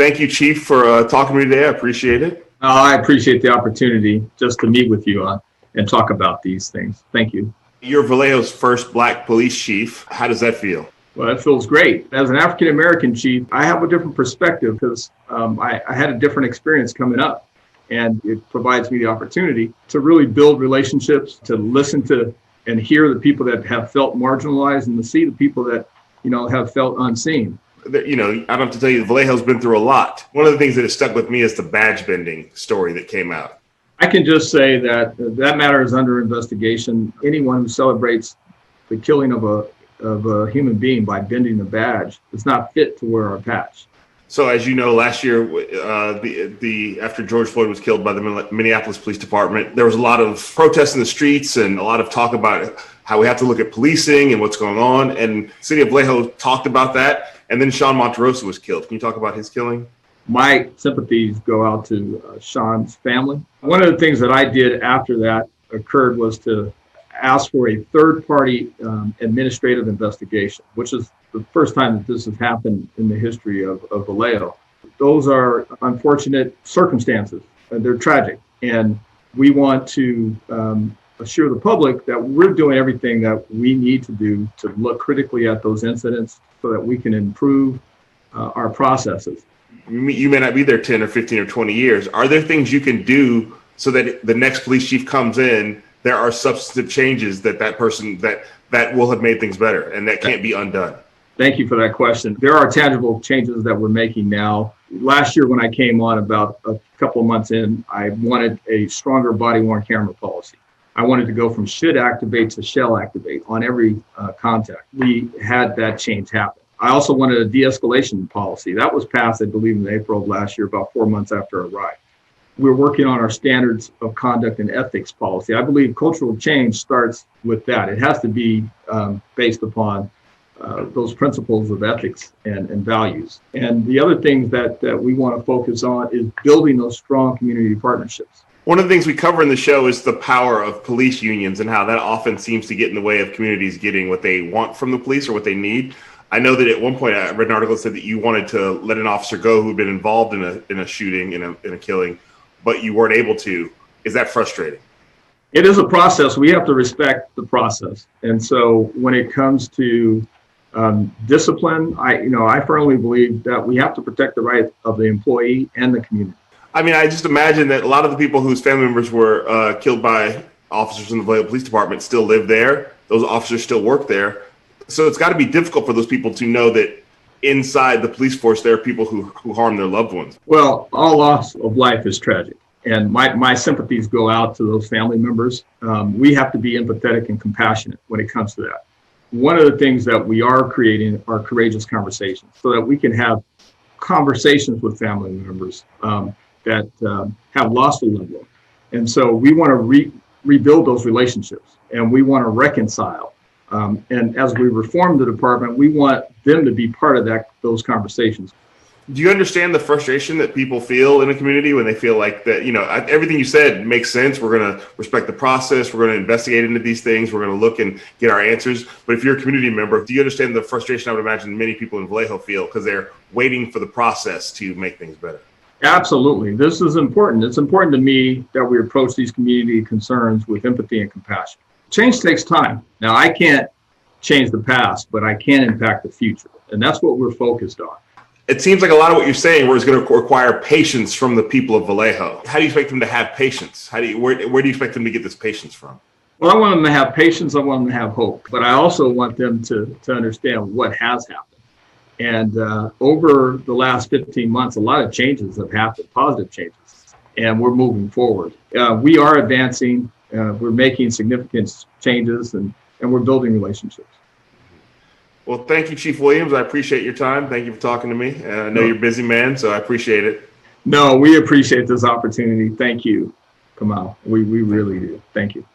Thank you, Chief, for talking to me today. I appreciate it. I appreciate the opportunity just to meet with you and talk about these things. Thank you. You're Vallejo's first Black police chief. How does that feel? Well, that feels great. As an African-American chief, I have a different perspective because I had a different experience coming up. And it provides me the opportunity to really build relationships, to listen to and hear the people that have felt marginalized and to see the people that, have felt unseen. I don't have to tell you, Vallejo's been through a lot. One of the things that has stuck with me is the badge bending story that came out. I can just say that matter is under investigation. Anyone who celebrates the killing of a human being by bending the badge is not fit to wear our patch. So as you know, last year, after George Floyd was killed by the Minneapolis Police Department, there was a lot of protests in the streets and a lot of talk about how we have to look at policing and what's going on. And the city of Vallejo talked about that. And then Sean Monterosa was killed. Can you talk about his killing? My sympathies go out to Sean's family. One of the things that I did after that occurred was to ask for a third-party administrative investigation, which is the first time that this has happened in the history of Vallejo. Those are unfortunate circumstances, and they're tragic. And we want to assure the public that we're doing everything that we need to do to look critically at those incidents so that we can improve our processes. You may not be there 10 or 15 or 20 years. Are there things you can do so that the next police chief comes in, there are substantive changes that person that will have made things better and that can't be undone? Thank you for that question. There are tangible changes that we're making now. Last year when I came on, about a couple of months in, I wanted a stronger body-worn camera policy. I wanted to go from should activate to shall activate on every contact. We had that change happen. I also wanted a de-escalation policy. That was passed, I believe, in April of last year, about 4 months after I arrived. We're working on our standards of conduct and ethics policy. I believe cultural change starts with that. It has to be based upon those principles of ethics and values. And the other things that we want to focus on is building those strong community partnerships. One of the things we cover in the show is the power of police unions and how that often seems to get in the way of communities getting what they want from the police or what they need. I know that at one point I read an article that said that you wanted to let an officer go who'd been involved in a shooting, in a killing, but you weren't able to. Is that frustrating? It is a process. We have to respect the process. And so when it comes to discipline, I firmly believe that we have to protect the right of the employee and the community. I mean, I just imagine that a lot of the people whose family members were killed by officers in the Vallejo Police Department still live there. Those officers still work there. So it's got to be difficult for those people to know that inside the police force, there are people who harm their loved ones. Well, all loss of life is tragic. And my sympathies go out to those family members. We have to be empathetic and compassionate when it comes to that. One of the things that we are creating are courageous conversations so that we can have conversations with family members that have lost a loved one. And so we want to rebuild those relationships and we want to reconcile. And as we reform the department, we want them to be part of those conversations. Do you understand the frustration that people feel in a community when they feel like that, everything you said makes sense. We're going to respect the process. We're going to investigate into these things. We're going to look and get our answers. But if you're a community member, do you understand the frustration I would imagine many people in Vallejo feel because they're waiting for the process to make things better? Absolutely. This is important. It's important to me that we approach these community concerns with empathy and compassion. Change takes time. Now, I can't change the past, but I can impact the future. And that's what we're focused on. It seems like a lot of what you're saying is going to require patience from the people of Vallejo. How do you expect them to have patience? Where do you expect them to get this patience from? Well, I want them to have patience. I want them to have hope. But I also want them to understand what has happened. And over the last 15 months, a lot of changes have happened, positive changes, and we're moving forward. We are advancing. We're making significant changes, and we're building relationships. Well, thank you, Chief Williams. I appreciate your time. Thank you for talking to me. I know you're a busy man, so I appreciate it. No, we appreciate this opportunity. Thank you, Kamal. We really do. Thank you.